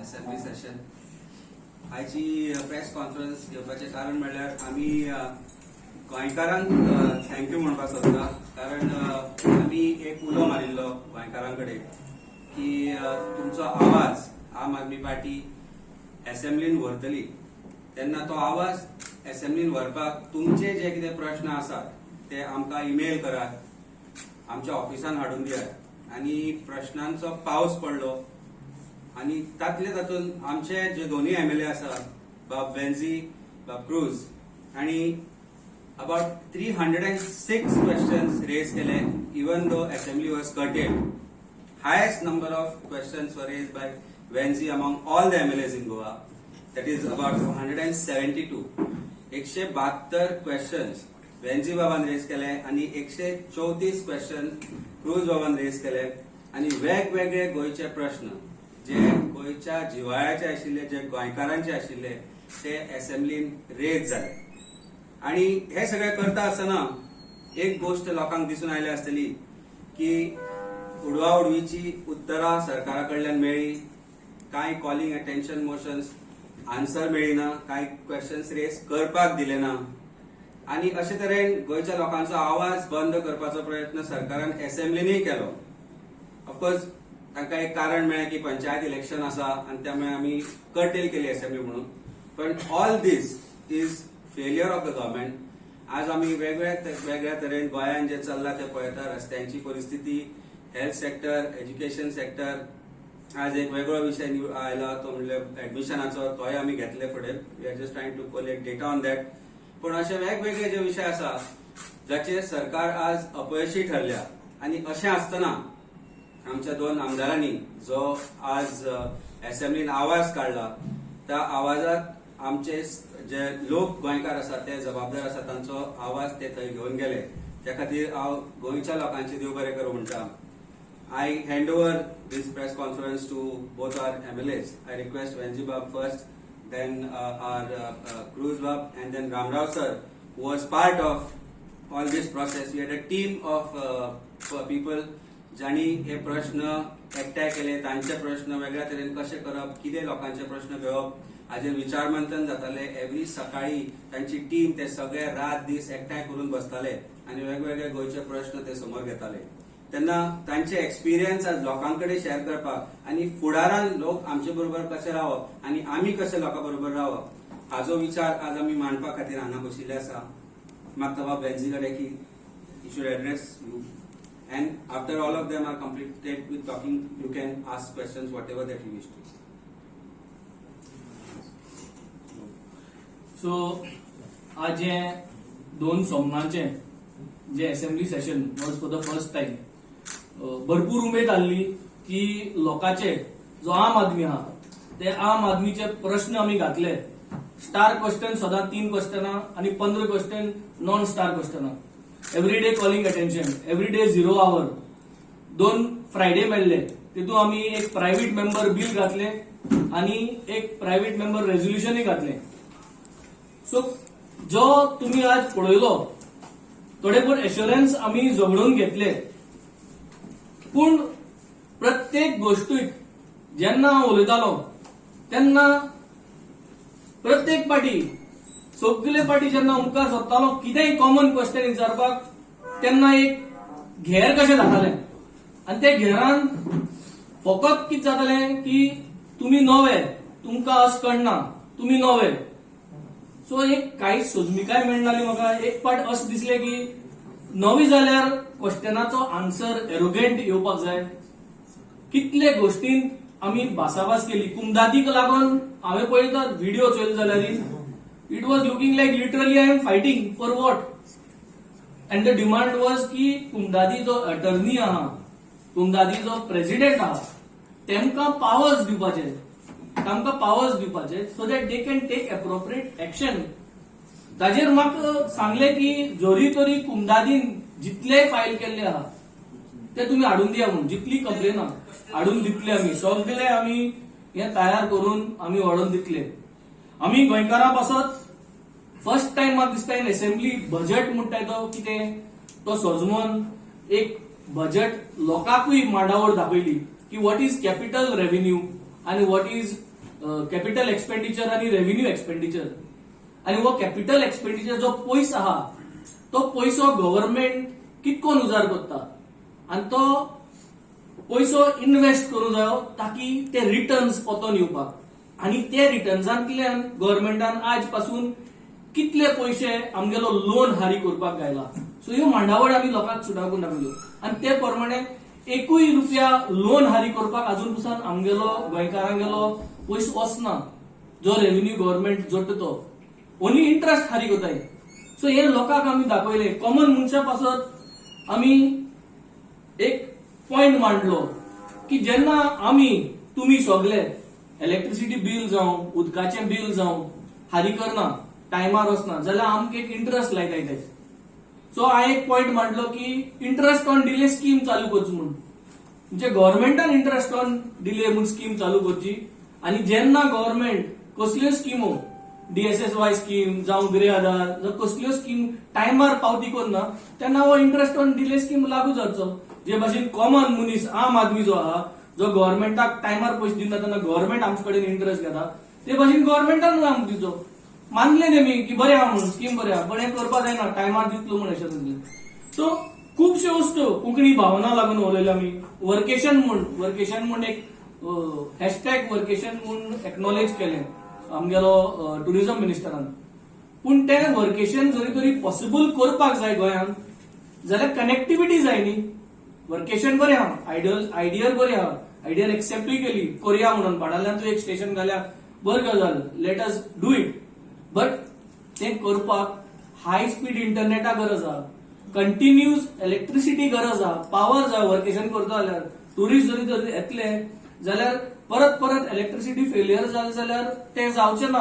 Assembly session आयची press conference घेवपाचें कारण म्हणल्यार आमी गोंयकारांक थँक्यू म्हणपाक सोदता कारण आमी एक उलो मारिल्लो गोंयकारां कडेन की तुमचो आवाज आम आदमी पार्टी असेंब्लीन व्हरतली तेन्ना तो आवाज असेंब्लीन व्हरपाक तुमचे जे कितें प्रश्न आसात ते आमकां ईमेल करात, आमच्या ऑफिसान हाडून दियात आनी प्रश्नांचो पावस पडलो आनी तातूंत आमचे जे दोनूय एमएलए आसा बाब वेन्झी बाब क्रूज हांणी about 306 questions raised केले even though assembly was curtailed. Highest number of questions were raised by Venzi among all the MLAs in Goa. That is about 172. 172 questions Venzi बाबान रेज केले आणि 134 क्वेश्चन क्रूज बाबान raise केले आणि वेगवेगळे गोयचे प्रश्न जे गोयच्या जिवाळ्याचे आशिल्ले जे गोंयकारांचे आशिल्ले ते असेंब्लीन रेज जाले आणि हे सगळे करता आसतना एक गोष्ट लोकांक दिसून आयली आसतली की उडवा उडवीची उत्तरां सरकारा कडल्यान मेळ्ळी, कांय कॉलिंग अटेन्शन मोशन्स आन्सर मेळिना, कांय क्वेश्चन्स रेज करपाक दिले ना आणि अशे तरेन गोंयच्या लोकांचो आवाज बंद करपाचो प्रयत्न सरकारान असेंब्लीनय केलो. ऑफकोर्स तांकां एक कारण मेळ्ळें की पंचायत इलेक्शन आसा आनी त्यामुळे आमी कर्टेल केली असेंब्ली म्हणून. पण all these is failure of the government. आज आमी वेगवेगळ्या तरेन गोंयान जे चल्ला ते पळयता, रस्त्यांची परिस्थिती, हेल्थ सेक्टर, एज्युकेशन सेक्टर. आज एक वेगळो विषय आयला तो म्हणजे एडमिशनाचो, तोय आमी घेतले फुडें. We are just trying to collect data on that. पण असे वेगवेगळे जे विषय आसा जाचेर सरकार आज अपयशी ठरल्या आणि अशें आसतना आमच्या दोन आमदारांनी जो आज असेंब्लीन आवाज काढला त्या आवाजात आमचे जे लोक गोंयकार आसा ते जबाबदार आसा तांचो आवाज ते थंय घेवन गेले. त्या खातीर हांव गोंयच्या लोकांचे देव बरें करूं म्हणटा. I hand over this press conference to both our MLAs. I request Venzy बाब first, then our Cruz Bab, and then Ramrao sir, who was part of all this process. We had a team of people जाणी हे प्रश्न एकठांय केले, तांचे प्रश्न वेगळ्या तरेन कशे करप, कितें लोकांचे प्रश्न घेवप हाजेर विचार मंथन जाताले. एवरी सकाळी तांची टीम ते सगळे रात दीस एकठांय करून बसताले आनी वेगवेगळे गोंयचे प्रश्न ते समोर घेताले. तेन्ना तांचे एक्सपिरियन्स आज लोकांकडे शेअर करपाक आनी फुडारान लोक आमचे बरोबर कशे रावप आनी आमी कशे लोकां बरोबर रावप हाजो विचार आज आमी मांडपा खातीर हांगा बशिल्ले आसा. मागता बाब वेन्झी कडेन की you should address you and after all of them are completed with talking you can ask questions whatever that you wish to. So आज हे दोन सोमनाचे जे assembly session was for the first time भरपूर उमेद आसली की लोकांचे जो आम आदमी आहा ते आम आदमीचे प्रश्न आमी घातले. स्टार क्वेश्चन सदां 3 क्वेश्चनां आणि 15 क्वेश्चन नॉन स्टार क्वेश्चनां. Everyday calling attention, everyday 0 hour. 2 Friday मेळ्ळे, तितून आमी एक प्रायव्हेट मेंबर बिल घातले आणि एक प्रायव्हेट मेंबर रेझोल्युशनय घातले. सो जो तुम्ही आज पळयलो थोडे पण एश्युरन्स आमी झगडून घेतले. पूण प्रत्येक गोष्टीक जेन्ना हांव उलयतालो तेन्ना प्रत्येक पार्टी सगळे पार्टी जेन्ना मुखार सरतालो कितेंय कॉमन क्वेश्चन विचारपाक तेन्ना एक घेर कशें जाताले आनी ते घेरान फकत कितें जातालें की तुमी नवे, तुमकां अस कळना, तुमी नवे. सो एक कांयच सोजमीकाय मेळनाली म्हाका. एक पाट अशें दिसलें की नवी जाल्यार क्वेश्चनाचो आन्सर एरोगेंट येवपाक जाय. कितले गोष्टींत आमी भासाभास केली. कुमदादीक लागून हांवें पळयता व्हिडिओ चोयलो जाल्यार it was looking like literally I am fighting for what, and the demand was की कुमदादी जो अटर्नी आहा, कुमदादी जो प्रेसिडेंट आहा तेमकां पावर्स दिवपाचे, तांकां पावर्स दिवपाचे so that they can take appropriate action. ताजेर म्हाका सांगले की जोरी तोरी कुमदादीन जितले फायल केल्ले आहा ते तुमी हाडून दिया म्हणून. जितली कंप्लेन आहा हाडून दितले आमी, सगळे आमी हे तयार करून आमी व्हडोन दितले. आमी गोंयकारां पासत फर्स्ट टाइम म्हाका दिसता इन असेंब्ली बजेट म्हणटा तो कितें तो सजमोन एक बजेट लोकांकूय मांडावळ दाखयली की व्हॉट इज कॅपिटल रेव्हेन्यू आणि व्हॉट इज कॅपिटल एक्सपेंडिचर आणि रेव्हेन्यू एक्सपेंडिचर. आणि हो कॅपिटल एक्सपेंडिचर जो पयस आहा तो पयसो गव्हर्नमेंट कितकोन उजार करता आणि तो पयसो इन्व्हेस्ट करूंक जायो ताकी ते रिटर्न्स परतून येवपाक. आणि ते रिटर्न्सांतल्यान गव्हर्नमेंटान आज पासून कितले पयशे आमगेलो लोन हारी करपाक गायला. सो ह्यो मांडावळ आमी लोकांक सुटावून दाखयल्यो आणि ते प्रमाणे एकूय रुपया लोन हारी करपाक अजून पासून आमगेलो गोंयकारांगेलो पयसो वचना जो रेव्हेन्यू गव्हर्नमेंट जोडटा तो. ओन्ली इंटरेस्ट हारी करताय. सो हे लोकांक आमी दाखयले. कॉमन मनशा पासत आमी एक पॉइंट मांडलो की जेन्ना आमी तुमी सगळे इलेक्ट्रिसिटी बिल जावं उदकाचें बिल जावं हारी करना टायमार वचना जाल्यार आमकां एक इंटरेस्ट लायताय ते. सो हांवें एक पॉइंट मांडलो की इंटरेस्ट ऑन डिले स्कीम चालू करची म्हणून. म्हणजे गव्हर्नमेंटान इंटरेस्ट ऑन डिले म्हणून स्कीम चालू करची. आणि जेन्ना गव्हर्नमेंट कसल्यो स्किमो DSSY स्कीम जावं गृह आधार जावं कसल्यो स्कीम टायमार पावती करना तेन्ना हो इंटरेस्ट ऑन डिले स्कीम लागू जावचो. जे भाशेन कॉमन मनीस आम आदमी जो आहा जो गव्हर्नमेंटाक टायमार पयशे दिना तेन्ना गव्हर्नमेंट आमचे कडेन इंटरेस्ट घेता ते भाशेन गव्हर्नमेंटान आमकां दिवचो. मानले तेमी की बरें आहा म्हणून स्कीम बरें आहा पण हें करपाक जायना टायमार दितलो म्हणून अशें दिले. सो खुबश्यो वस्तू कोंकणी भावना लागून उलयल्या आमी. वर्केशन म्हण एक हॅशटॅग वर्केशन म्हूण एक्नॉलेज केलें आमगेलो टुरिझम मिनिस्टरान. पूण ते वर्केशन जरी तरी पॉसिबल करपाक जाय गोंयांत जाल्यार कनेक्टिविटी जाय न्ही. वर्केशन बरें आहा आयडियर बरें आहा आयडियर एक्सेप्टूय केली कोरिया म्हणून भाडांतल्यान तूं एक स्टेशन घाल्या बरी गजाल let us do it. But तें करपाक हाय स्पीड इंटरनेटा गरज आहा कंटिन्यूस इलेक्ट्रिसिटी गरज आहा पावर जाय. वर्केशन करता जाल्यार टुरिस्ट जरी तर येतले जाल्यार परत परत इलेक्ट्रिसिटी फेलियर जालें जाल्यार ते जावचे ना.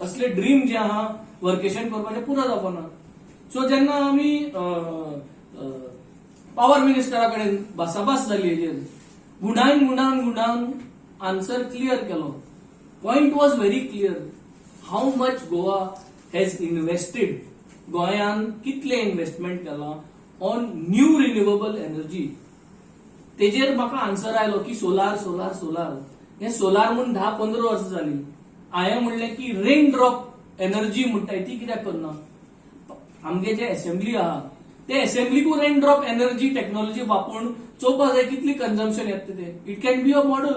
असले ड्रीम जे आहा वर्केशन करपाचे पुरो जावपाना. सो जेन्ना आमी पॉवर मिनिस्टरा कडेन भासाभास जाली हेजेर गुणावन आन्सर क्लियर केलो. Point was very clear. How much Goa has invested. गोंयान कितले इन्व्हेस्टमेंट केला ऑन न्यू रिन्युएबल एनर्जी. तेजेर म्हाका आन्सर आयलो की सोलार सोलार सोलार. हे सोलार म्हणून 10-15 वर्सां जाली. हांवें म्हणलें की रेन ड्रॉप एनर्जी म्हणटाय ती कित्याक करना. आमगे जे असेंब्ली आहा ते असेंब्लीकू रेन ड्रॉप एनर्जी टेक्नॉलॉजी वापरून चोवपाक जाय कितली कन्झम्पशन येता ते. It can be a model.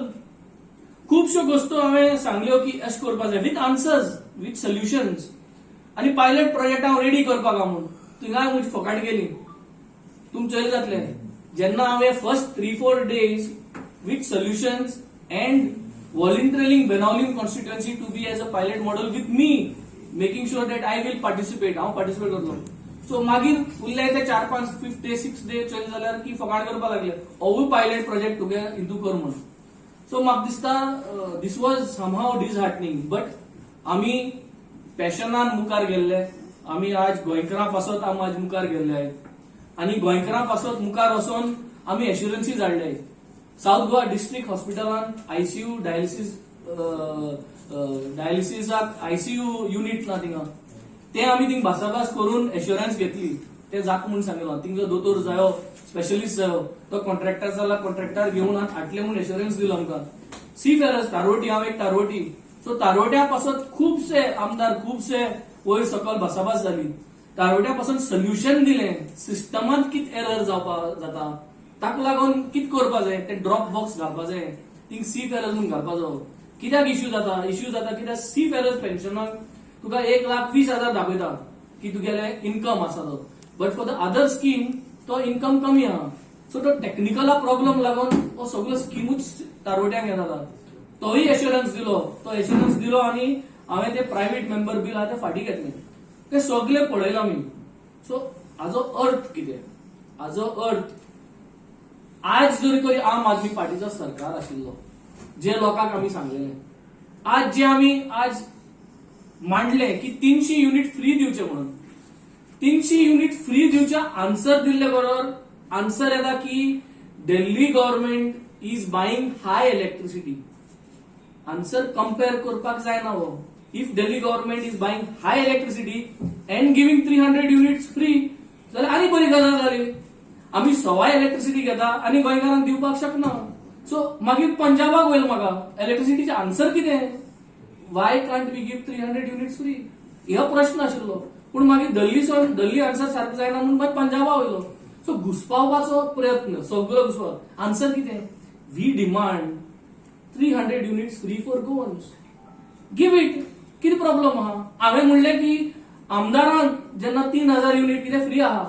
खुबश्यो गोष्टी हांवें सांगल्यो की अशें करपाक जाय विथ आन्सर्स विथ सोल्युशन्स. आणि पायलट प्रोजेक्ट हांव रेडी करपाक म्हणून थिंगाय म्हजी फकाट गेली. तुमचें जातलें जेन्ना हांवें first 3-4 days with solutions and voluntarily Benaulim constituency to be as a pilot model with me making sure that I will participate. हांव पार्टिसिपेट करतलो. सो मागीर उरले ते 4-5 day 6 day चल जाल्यार की फकाट करपाक लागले ओवू पायलट प्रोजेक्ट तुगे इंतू कर म्हणून. सो म्हाका दिसता दिस वॉज समहाव डिसहार्टनिंग. बट आमी पॅशनान मुखार गेल्ले. आमी आज गोंयकारां पासत आमी आज मुखार गेल्ले आहेत. आणि गोंयकारां पासत मुखार वचोन आमी एश्युरन्सीज हाडले. साउथ गोवा डिस्ट्रिक्ट हॉस्पिटलान आयसीयू डायलिसिसाक आयसीयू युनिट ना थिंगा ते आमी थिंग भासाभास करून एश्युरन्स घेतली. ते जाता म्हणून सांगलो थिंगचो दोतोर जायो स्पेशलिस्ट जायो तो कॉन्ट्रॅक्टर जाला कॉन्ट्रॅक्टर घेवन हाडले म्हणून एश्युरन्स दिलो आमकां. सी फेरस तारवटी हांव एक तारवटी. सो तारवट्या पासत खुबशे आमदार खुबशे वयर सकयल भासाभास जाली. तारवट्या पासून सोल्युशन दिलें सिस्टमांत कित एरर जावपाक जाता ताका लागून कित करपा जाय ते ड्रॉप बॉक्स घालपा जाय थिंग सी फेरस म्हणून घालपा जायो. कित्याक इश्यू जाता कित्याक सी फेरस पेन्शनाक तुका 1,20,000 दाखयता की तुगेले इन्कम आसा तो. But for the other scheme तो इन्कम कमी आहा. सो तो टेक्निकल प्रॉब्लेम लागून हो सगळो स्किमूच तारवट्यांक येता. तोही एश्युरन्स दिलो आणि हांवें ते प्रायव्हेट मेंबर बील आहा ते फाटीं घेतले. ते सगळे पळयला आमी. सो हाजो अर्थ कितें. हाजो अर्थ आज जरी तरी आम आदमी पार्टीचो सरकार आशिल्लो जे लोकांक आमी सांगलेले आज जे आमी आज मांडले की 300 युनिट फ्री दिवचे म्हणून 300 युनिट फ्री दिवचे आन्सर दिल्ले बरोबर आन्सर येता की Delhi government is buying high electricity. Answer compare करपाक जायना हो. If Delhi government is buying high electricity and giving 300 units free जाल्यार आनी बरी गजाल जाली. आमी सवाय इलेक्ट्रिसिटी घेता आणि गोंयकारांक दिवपाक शकना. सो मागीर पंजाबाक वयल म्हाका इलेक्ट्रिसिटीचे आन्सर कितें why can't we give 300 units free हो प्रश्न आशिल्लो. पूण मागीर दल्ली आन्सर सारको जायना म्हणून मागीर पंजाबा वयलो. सो घुसपावपाचो प्रयत्न सगळो घुसपाव. आन्सर कितें? We demand 300 units free for Goans. Give it. कितें प्रॉब्लेम आहा? हांवें म्हणलें की आमदारांक जेन्ना 3000 युनिट कितें फ्री आहा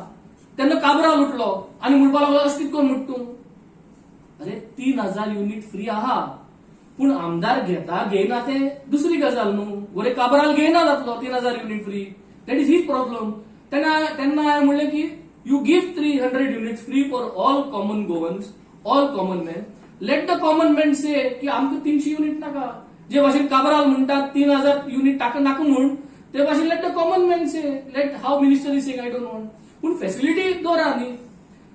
तेन्ना काबराल उठलो आनी म्हणपा लागलो अशें कितें करून म्हूण तूं. अरे 3000 युनिट फ्री आहा पूण आमदार घेता घेयना ते दुसरी गजाल न्हू. गोरे काबराल घेयना जातलो 3000 unit free. That is his problem. तेन्ना हांवें म्हणलें की you give 300 units free for all common Goans, all common man. Let the common man say की आमकां 300 युनिट नाका. जे भाशेन काबराल म्हणटात 3000 युनिट नाका म्हूण ते भाशेन let the common man say. Let how minister is saying I don't want. पूण फॅसिलिटी दवरा न्ही.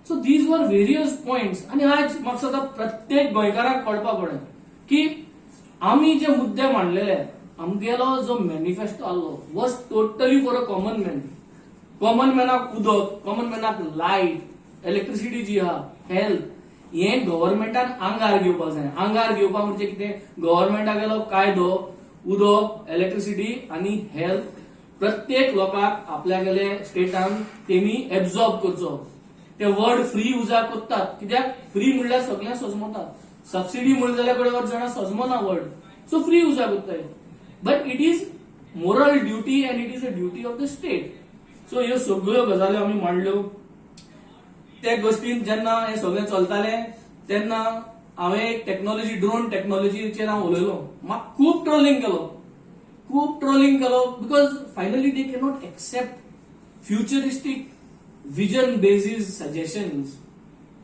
So these were various points. आणि आज म्हाका सदां प्रत्येक गोंयकाराक कळपाक पडलें की आमी जे मुद्दे मांडलेले आमगेलो जो मॅनिफेस्टो आसलो was totally for a common man. Common मॅनाक उदक, कॉमन मॅनाक लायट, इलेक्ट्रिसिटी जी आहा, हेल्थ, हे गव्हर्नमेंटान आंगार घेवपाक जाय. आंगार घेवपाक म्हणजे कितें? गव्हर्नमेंटागेलो कायदो उदक, इलेक्ट्रिसिटी आणि हेल्थ प्रत्येक लोकांक आपल्यागेले स्टेटान तेमी एब्झॉर्ब करचो. ते वर्ड फ्री उजार करतात कित्याक फ्री म्हणल्यार सगळ्यांक सजमतात. सबसिडी म्हणलें जाल्यार कडेन जाणां सजमना वर्ड. सो फ्री उजार करताय. But it is moral duty and it is a duty of the state. So ह्यो सगळ्यो गजाली आमी मांडल्यो. त्या गोष्टीन जेन्ना हे सगळें चलतालें तेन्ना हांवें एक टेक्नॉलॉजी, ड्रोन टेक्नॉलॉजीचेर हांव उलयलो. म्हाका खूब ट्रोलिंग केलो because finally they cannot accept futuristic vision basis suggestions.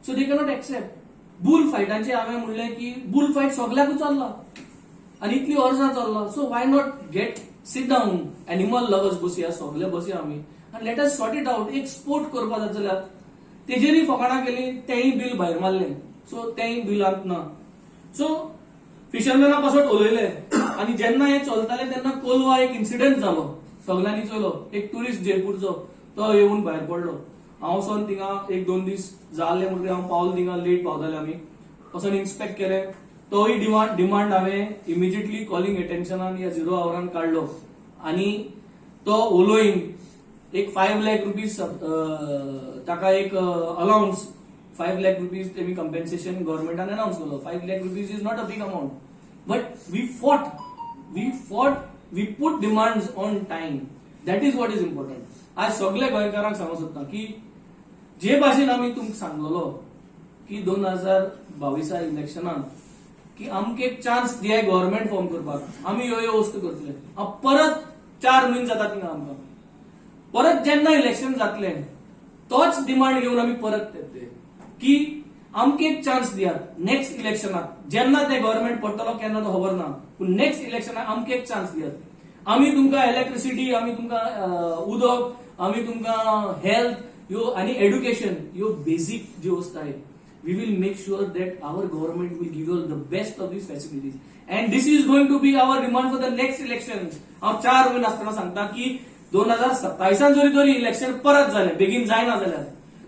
So they cannot accept. Bull फायटाचेर हांवें म्हणलें की बुल फायट सगळ्याकूच चल्ला आनी इतली वर्सां चल्ला. So why not get sit down animal lovers बसया, सगळे बसया आमी आनी let us sort it out. एक स्पोर्ट करपा जाता जाल्यार तेजेरूय फकाणां केली, तेंय बील भायर मारलें. सो तेंय बील ना. सो फिशरमॅना पासत उलयले आनी जेन्ना हे चलताले तेन्ना कोलवा एक इन्सिडेंट जालो. सगळ्यांनी चयलो. एक टुरिस्ट जयपूरचो तो येवन भायर पडलो. हांव वचोन थिंगा 1-2 दीस जाले म्हणटकीर हांव पावलो थिंगा. लेट पावताले आमी. वचोन इन्स्पेक्ट केलें. तोय डिमांड हांवें इमिजिएटली कॉलिंग एटेन्शनान या 0 आवरान काडलो आनी तो उलोयन एक 5 लाख रुपीज ताका एक अलाउन्स 5 लाख रुपीज तेमी कंपेन्सेशन गव्हर्नमेंटान अनाउन्स केलो. 5 lakh rupees is not a big amount. But we fought, we put demands on time. That is what is important. आज सगळे गोंयकारांक सांगूंक सोदता की जे भाशेन आमी तुमकां सांगलेलो की 2022 इलेक्शनान की आमकां एक चान्स दिया गव्हर्नमेंट फॉर्म करपाक, आमी ह्यो वस्तू करतले. परत 4 म्हयने जाता थिंगा आमकां. परत जेन्ना इलेक्शन जातलें तोच डिमांड घेवन आमी परत येतले की आमकां एक चान्स दियात नेक्स्ट इलेक्शनाक. जेन्ना ते गव्हर्नमेंट पडटलो केन्ना तो खबर ना, पूण नेक्स्ट इलेक्शनाक आमकां एक चान्स दियात. आमी तुमकां इलेक्ट्रिसिटी, आमी तुमकां उदक, आमी तुमकां हेल्थ ह्यो आनी एड्युकेशन ह्यो बेसिक ज्यो वस्तू आहेत. We will make sure that our government will give you the best of these facilities. And this is going to be our demand for the next elections. हांव 4 म्हयने आसतना सांगता की 2027 जरी इलेक्शन परत जालें, बेगीन जायना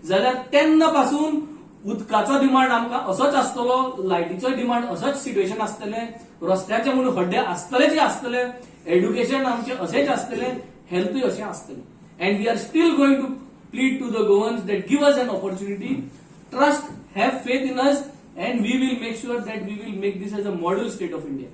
जाल्यार तेन्ना पासून उदकाचो डिमांड आमकां असोच आसतलो, लायटीचो डिमांड असोच सिच्युएशन आसतलें, रस्त्याचे म्हणून खड्डे आसतले, एड्युकेशन आमचे असेच आसतले, हेल्थूय अशें आसतलें. And we are still going to plead to the governments that give us an opportunity. Trust, have faith in us, and we will make sure that we will make this as a model state of India.